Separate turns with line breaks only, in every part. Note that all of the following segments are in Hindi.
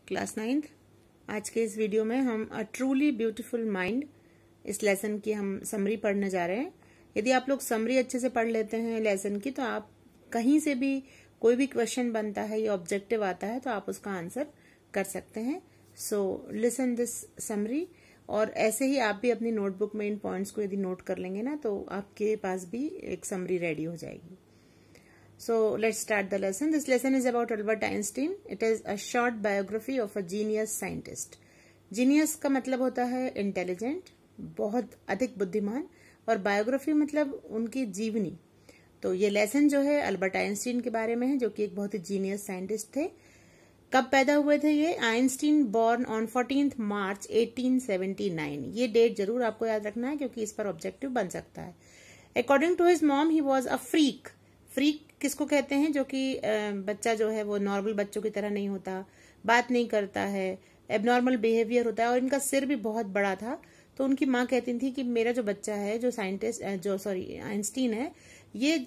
Class 9th। आज के इस वीडियो में हम अ ट्रूली ब्यूटीफुल माइंड इस लेसन की हम समरी पढ़ने जा रहे हैं। यदि आप लोग समरी अच्छे से पढ़ लेते हैं लेसन की, तो आप कहीं से भी कोई भी क्वेश्चन बनता है या ऑब्जेक्टिव आता है तो आप उसका आंसर कर सकते हैं। सो लिसन दिस समरी, और ऐसे ही आप भी अपनी नोटबुक में इन पॉइंट्स को यदि नोट कर लेंगे ना, तो आपके पास भी एक समरी रेडी हो जाएगी। So let's start the lesson. This lesson is about Albert Einstein. It is a short biography of a genius scientist. Genius का मतलब होता है intelligent, बहुत अधिक बुद्धिमान, और biography मतलब उनकी जीवनी। तो ये लेसन जो है अल्बर्ट आइंस्टीन के बारे में है, जो कि एक बहुत ही जीनियस साइंटिस्ट थे। कब पैदा हुए थे ये? आइंस्टीन बॉर्न ऑन 14 मार्च 1879। ये डेट जरूर आपको याद रखना है, क्योंकि इस पर ऑब्जेक्टिव बन सकता है। According to his mom he was a freak. Freak किसको कहते हैं? जो कि बच्चा जो है वो नॉर्मल बच्चों की तरह नहीं होता, बात नहीं करता है, एबनॉर्मल बिहेवियर होता है, और इनका सिर भी बहुत बड़ा था। तो उनकी माँ कहती थी कि मेरा जो बच्चा है, जो साइंटिस्ट आइंस्टीन है, ये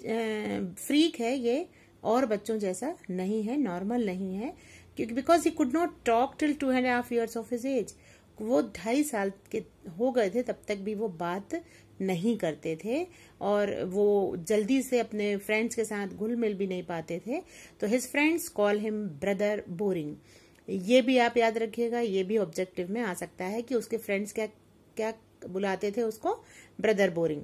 फ्रीक है, ये और बच्चों जैसा नहीं है, नॉर्मल नहीं है, क्योंकि because he could not talk till 2.5 years of his age. वो 2.5 साल के हो गए थे, तब तक भी वो बात नहीं करते थे, और वो जल्दी से अपने फ्रेंड्स के साथ घुल मिल भी नहीं पाते थे। तो his friends call him brother boring. ये भी आप याद रखिएगा, ये भी ऑब्जेक्टिव में आ सकता है कि उसके फ्रेंड्स क्या क्या बुलाते थे उसको, brother boring.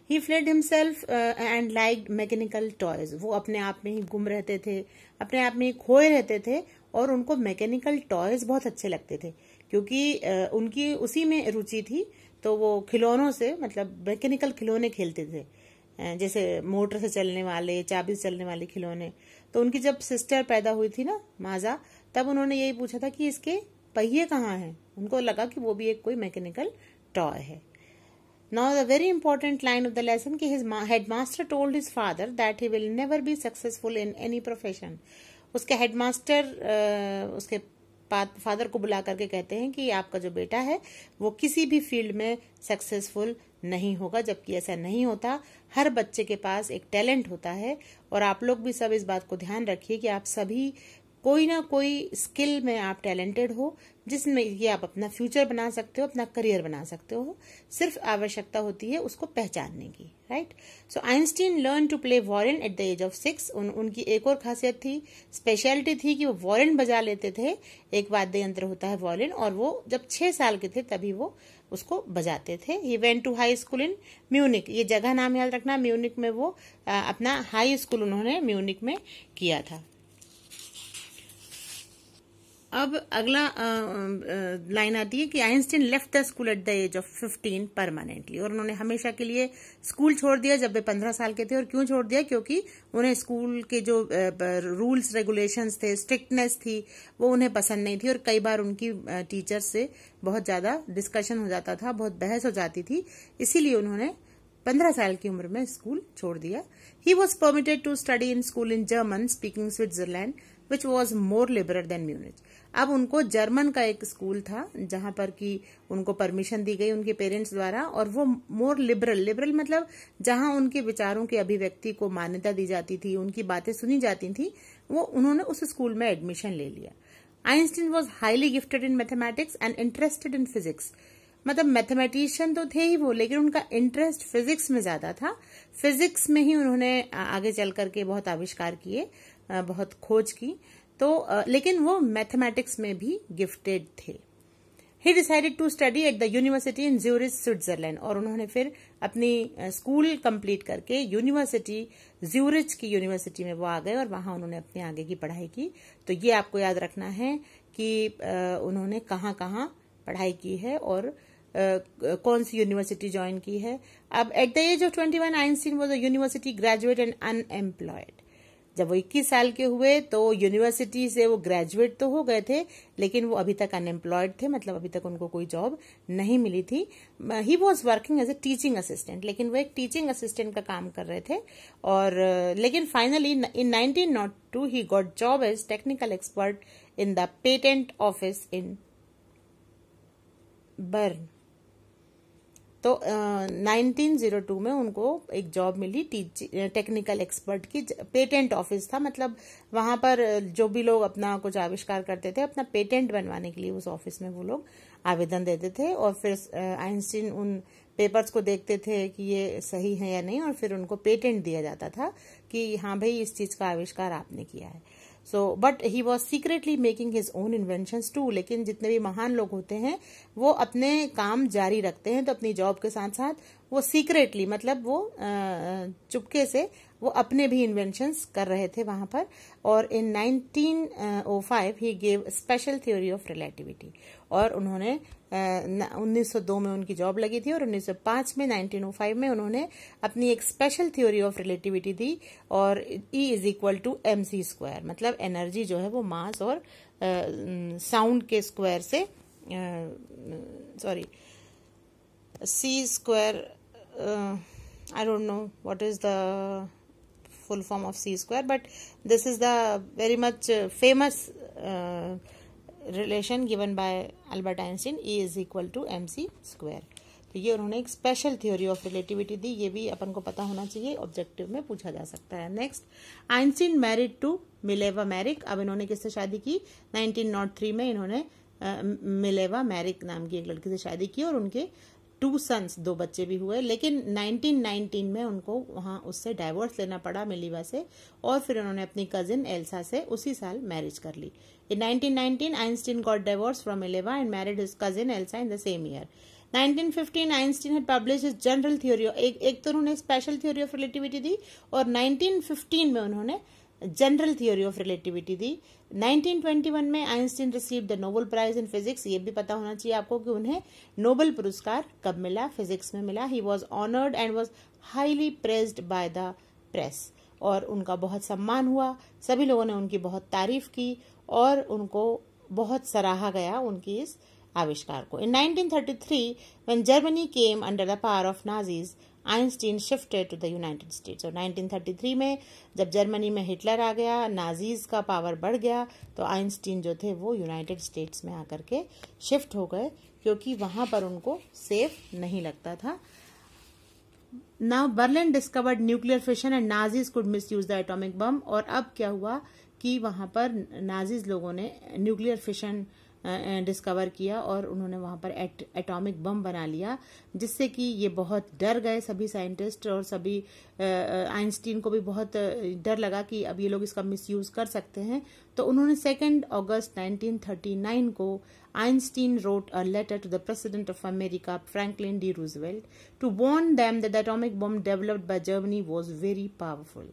He fled himself and liked mechanical toys. वो अपने आप में ही गुम रहते थे, अपने आप में ही खोए रहते थे, और उनको मैकेनिकल टॉयज बहुत अच्छे लगते थे, क्योंकि उनकी उसी में रुचि थी। तो वो खिलौनों से, मतलब मैकेनिकल खिलौने खेलते थे, जैसे मोटर से चलने वाले, चाबी से चलने वाले खिलौने। तो उनकी जब सिस्टर पैदा हुई थी ना, माजा, तब उन्होंने यही पूछा था कि इसके पहिए कहाँ हैं। उनको लगा कि वो भी एक कोई मैकेनिकल टॉय है। Now the very important line of the lesson कि his headmaster told his father that he will never be successful in any profession. उसके हेडमास्टर उसके फादर को बुला करके कहते हैं कि आपका जो बेटा है वो किसी भी फील्ड में सक्सेसफुल नहीं होगा, जबकि ऐसा नहीं होता। हर बच्चे के पास एक टैलेंट होता है, और आप लोग भी सब इस बात को ध्यान रखिए कि आप सभी कोई ना कोई स्किल में आप टैलेंटेड हो, जिसमें ये आप अपना फ्यूचर बना सकते हो, अपना करियर बना सकते हो। सिर्फ आवश्यकता होती है उसको पहचानने की, right. So Einstein learn to play violin at the age of 6। उनकी एक और खासियत थी, स्पेशलिटी थी, कि वो वॉयलिन बजा लेते थे। एक वाद्य यंत्र होता है वॉयलिन, और वो जब 6 साल के थे तभी वो उसको बजाते थे। He went to high school in Munich. ये जगह नाम याद रखना, म्यूनिक में वो अपना हाई स्कूल उन्होंने म्यूनिक में किया था। अब अगला लाइन आती है कि Einstein left the school at the age of 15 permanently. और उन्होंने हमेशा के लिए स्कूल छोड़ दिया जब वे 15 साल के थे। और क्यों छोड़ दिया? क्योंकि उन्हें स्कूल के जो रूल्स रेगुलेशंस थे, स्ट्रिक्टनेस थी, वो उन्हें पसंद नहीं थी, और कई बार उनकी टीचर से बहुत ज्यादा डिस्कशन हो जाता था, बहुत बहस हो जाती थी। इसीलिए उन्होंने 15 साल की उम्र में स्कूल छोड़ दिया। He was permitted to study in school in German speaking Switzerland which was more liberal than Munich. अब उनको जर्मन का एक स्कूल था जहां पर कि उनको परमिशन दी गई उनके पेरेंट्स द्वारा, और वो मोर लिबरल मतलब जहां उनके विचारों की अभिव्यक्ति को मान्यता दी जाती थी, उनकी बातें सुनी जाती थी, वो उन्होंने उस स्कूल में एडमिशन ले लिया। Einstein was highly gifted in mathematics and interested in physics. मतलब मैथमेटिशियन तो थे ही वो, लेकिन उनका इंटरेस्ट फिजिक्स में ज्यादा था। फिजिक्स में ही उन्होंने आगे चल करके बहुत आविष्कार किए, बहुत खोज की। तो लेकिन वो मैथमेटिक्स में भी गिफ्टेड थे। He decided to study at the university in Zurich Switzerland. और उन्होंने फिर अपनी स्कूल कंप्लीट करके यूनिवर्सिटी, ज्यूरिच की यूनिवर्सिटी में वो आ गए, और वहां उन्होंने अपने आगे की पढ़ाई की। तो ये आपको याद रखना है कि उन्होंने कहाँ कहाँ पढ़ाई की है और कौन सी यूनिवर्सिटी ज्वाइन की है। अब at the age of 21 Einstein was a university graduate and unemployed. जब वो 21 साल के हुए तो यूनिवर्सिटी से वो ग्रेजुएट तो हो गए थे, लेकिन वो अभी तक अनएम्प्लॉयड थे, मतलब अभी तक उनको कोई जॉब नहीं मिली थी। He was working as a teaching assistant, लेकिन वो एक टीचिंग असिस्टेंट का काम कर रहे थे। और लेकिन finally in 1902 he got job as technical expert in the patent office in Bern. तो 1902 में उनको एक जॉब मिली टेक्निकल एक्सपर्ट की। पेटेंट ऑफिस था, मतलब वहां पर जो भी लोग अपना कुछ आविष्कार करते थे अपना पेटेंट बनवाने के लिए उस ऑफिस में वो लोग आवेदन देते थे, और फिर आइंस्टीन उन पेपर्स को देखते थे कि ये सही है या नहीं, और फिर उनको पेटेंट दिया जाता था कि हाँ भाई इस चीज का आविष्कार आपने किया है। So but he was secretly making his own inventions too. लेकिन जितने भी महान लोग होते हैं वो अपने काम जारी रखते हैं, तो अपनी जॉब के साथ साथ वो सीक्रेटली, मतलब वो चुपके से वो अपने भी इन्वेंशंस कर रहे थे वहां पर। और इन 1905 he gave special theory of relativity, और उन्होंने 1902 में उनकी जॉब लगी थी, और 1905 में 1905 में उन्होंने अपनी एक स्पेशल थ्योरी ऑफ रिलेटिविटी दी, और E is equal to mc square, मतलब एनर्जी जो है वो मास और साउंड के स्क्वायर से, sorry c square, I don't know what is the full form of c square, but this is the very much famous relation given by Albert Einstein, E is equal to mc square। तो ये उन्होंने एक स्पेशल थ्योरी ऑफ रिलेटिविटी दी, ये भी अपन को पता होना चाहिए, ऑब्जेक्टिव में पूछा जा सकता है। Next, Einstein married to Mileva Maric. अब इन्होंने किससे शादी की? 1903 में इन्होंने मिलेवा मैरिक नाम की एक लड़की से शादी की, और उनके 2 सन्स, 2 बच्चे भी हुए। लेकिन 1919 में उनको वहां उससे डाइवोर्स लेना पड़ा, मिलेवा से, और फिर उन्होंने अपनी कजिन एल्सा से उसी साल मैरिज कर ली। In 1919 Einstein got divorce from Mileva and married his cousin Elsa in the same year. 1915 Einstein had published his general theory, एक तो उन्होंने स्पेशल थ्योरी ऑफ रिलेटिविटी दी, और 1915 में उन्होंने जनरल थ्योरी ऑफ रिलेटिविटी दी। 1921 में Einstein received the Nobel prize in physics. ये भी पता होना चाहिए आपको कि उन्हें नोबेल पुरस्कार कब मिला? फिजिक्स में मिला। He was honoured and was highly praised by the press, और उनका बहुत सम्मान हुआ, सभी लोगों ने उनकी बहुत तारीफ की, और उनको बहुत सराहा गया उनकी इस आविष्कार को। In 1933 when Germany came under the power of Nazis, Einstein shifted to the United States. और 1933 में जब जर्मनी में हिटलर आ गया, नाजीज का पावर बढ़ गया, तो आइंस्टीन जो थे वो यूनाइटेड स्टेट्स में आकर के शिफ्ट हो गए, क्योंकि वहां पर उनको सेफ नहीं लगता था। Now Berlin discovered nuclear fission and Nazis could miss use the atomic बम। और अब क्या हुआ कि वहां पर नाजीज लोगों ने न्यूक्लियर फिशन डिस्कवर किया, और उन्होंने वहां पर एटॉमिक बम बना लिया, जिससे कि ये बहुत डर गए सभी साइंटिस्ट, और सभी आइंस्टीन को भी बहुत डर लगा कि अब ये लोग इसका मिसयूज कर सकते हैं। तो उन्होंने 2 अगस्त 1939 को Einstein wrote a letter to the president of America Franklin D Roosevelt to warn them that the atomic bomb developed by Germany was very powerful.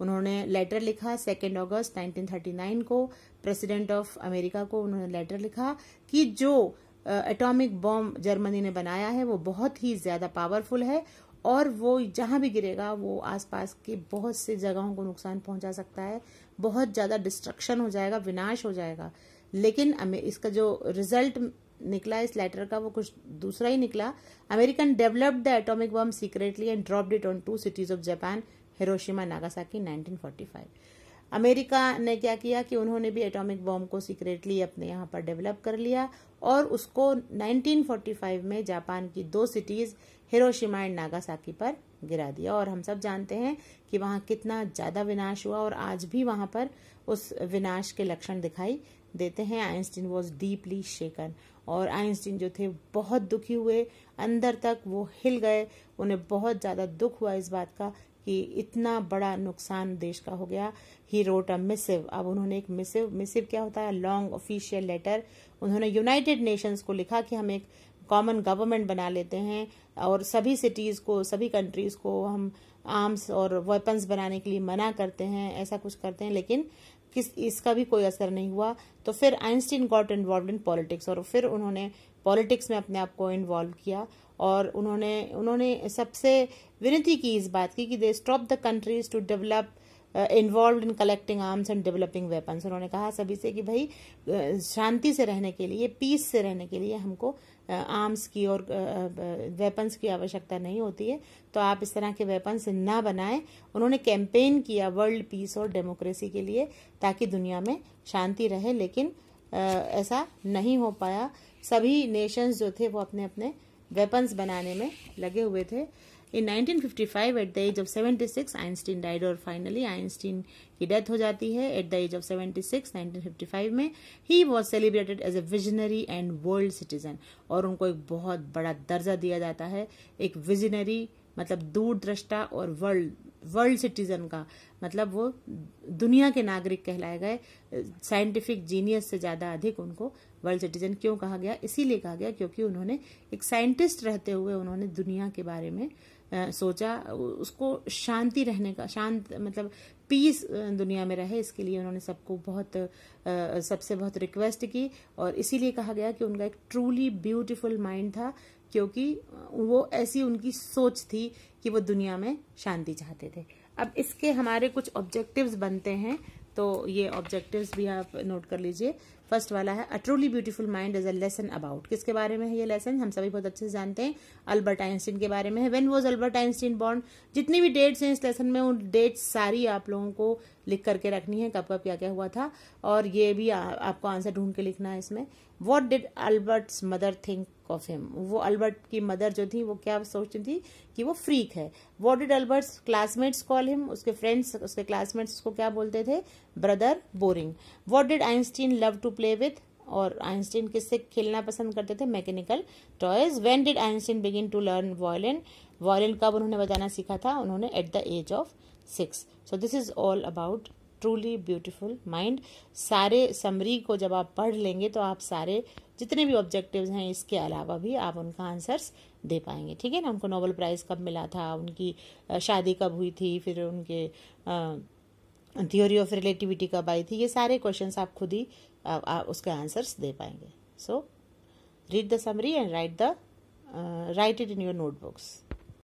उन्होंने लेटर लिखा 2 अगस्त 1939 को प्रेसिडेंट ऑफ अमेरिका को उन्होंने लेटर लिखा कि जो एटॉमिक बॉम्ब जर्मनी ने बनाया है वो बहुत ही ज्यादा पावरफुल है, और वो जहां भी गिरेगा वो आसपास के बहुत से जगहों को नुकसान पहुंचा सकता है, बहुत ज्यादा डिस्ट्रक्शन हो जाएगा, विनाश हो जाएगा। लेकिन इसका जो रिजल्ट निकला इस लेटर का वो कुछ दूसरा ही निकला। American developed the atomic bomb secretly and dropped it on 2 cities of Japan, Hiroshima Nagasaki 1945। America ने क्या किया कि उन्होंने भी एटॉमिक बॉम्ब को सीक्रेटली अपने यहाँ पर डेवलप कर लिया, और उसको 1945 में जापान की 2 सिटीज हिरोशिमा एंड नागासाकी पर गिरा दिया। और हम सब जानते हैं कि वहां कितना ज्यादा विनाश हुआ, और आज भी वहां पर उस विनाश के लक्षण दिखाई देते हैं। आइंस्टीन वॉज डीपली शेकन, और आइंस्टीन जो थे बहुत दुखी हुए, अंदर तक वो हिल गए, उन्हें बहुत ज्यादा दुख हुआ इस बात का कि इतना बड़ा नुकसान देश का हो गया। He wrote a missive. अब उन्होंने एक मिसिव क्या होता है? Long official letter. उन्होंने यूनाइटेड नेशंस को लिखा कि हम एक कॉमन गवर्नमेंट बना लेते हैं, और सभी सिटीज को, सभी कंट्रीज को हम आर्म्स और वेपन्स बनाने के लिए मना करते हैं, ऐसा कुछ करते हैं, लेकिन इसका भी कोई असर नहीं हुआ। तो फिर Einstein got involve in politics, और फिर उन्होंने पॉलिटिक्स में अपने आप को इन्वॉल्व किया, और उन्होंने सबसे विनती की इस बात की कि they stop the countries to develop involve in collecting arms and developing weapons. उन्होंने कहा सभी से कि भाई शांति से रहने के लिए, पीस से रहने के लिए हमको आर्म्स की और वेपन्स की आवश्यकता नहीं होती है, तो आप इस तरह के वेपन्स ना बनाएं। उन्होंने कैंपेन किया वर्ल्ड पीस और डेमोक्रेसी के लिए, ताकि दुनिया में शांति रहे, लेकिन ऐसा नहीं हो पाया। सभी नेशंस जो थे वो अपने अपने वेपन्स बनाने में लगे हुए थे। In 1955 at the age of 76 Einstein died, और फाइनली आइंस्टीन की डेथ हो जाती है एट द एज ऑफ 76 1955 में। He was celebrated as a visionary and world citizen, और उनको एक बहुत बड़ा दर्जा दिया जाता है, एक विजनरी मतलब दूरदृष्टा, और वर्ल्ड सिटीजन का मतलब वो दुनिया के नागरिक कहलाए गए। साइंटिफिक जीनियस से ज्यादा अधिक उनको वर्ल्ड सिटीजन क्यों कहा गया? इसीलिए कहा गया क्योंकि उन्होंने एक साइंटिस्ट रहते हुए उन्होंने दुनिया के बारे में सोचा, उसको शांति रहने का, शांत मतलब पीस दुनिया में रहे, इसके लिए उन्होंने सबको सबसे बहुत रिक्वेस्ट की, और इसीलिए कहा गया कि उनका एक ट्रूली ब्यूटीफुल माइंड था, क्योंकि वो ऐसी उनकी सोच थी कि वो दुनिया में शांति चाहते थे। अब इसके हमारे कुछ ऑब्जेक्टिव्स बनते हैं, तो ये ऑब्जेक्टिव्स भी आप नोट कर लीजिए। फर्स्ट वाला है a truly beautiful mind is a lesson about. किसके बारे में है ये लेसन? हम सभी बहुत अच्छे से जानते हैं, अल्बर्ट आइंस्टीन के बारे में है। When was Albert Einstein born? जितनी भी डेट्स हैं इस लेसन में, उन डेट्स सारी आप लोगों को लिख करके रखनी है, कब कब क्या क्या हुआ था, और ये भी आपको आंसर ढूंढ के लिखना है इसमें। What did Albert's mother think of him? वो अल्बर्ट की मदर जो थी वो क्या सोचती थी कि वो फ्रीक है। What did Albert's classmates call him? उसके फ्रेंड्स, उसके क्लासमेट्स उसको क्या बोलते थे? Brother boring. What did Einstein love to play with? और आइंस्टीन किससे खेलना पसंद करते थे? Mechanical toys. When did Einstein begin to learn violin? Violin कब उन्होंने बजाना सीखा था? उन्होंने at the age of 6। So this is all about truly beautiful mind. सारे समरी को जब आप पढ़ लेंगे तो आप सारे जितने भी ऑब्जेक्टिव्स हैं इसके अलावा भी आप उनका आंसर्स दे पाएंगे। ठीक है ना? उनको नोबेल प्राइज कब मिला था, उनकी शादी कब हुई थी, फिर उनके थ्योरी ऑफ रिलेटिविटी कब आई थी, ये सारे क्वेश्चंस आप खुद ही उसके आंसर्स दे पाएंगे। So read the summary and right it in your notebooks.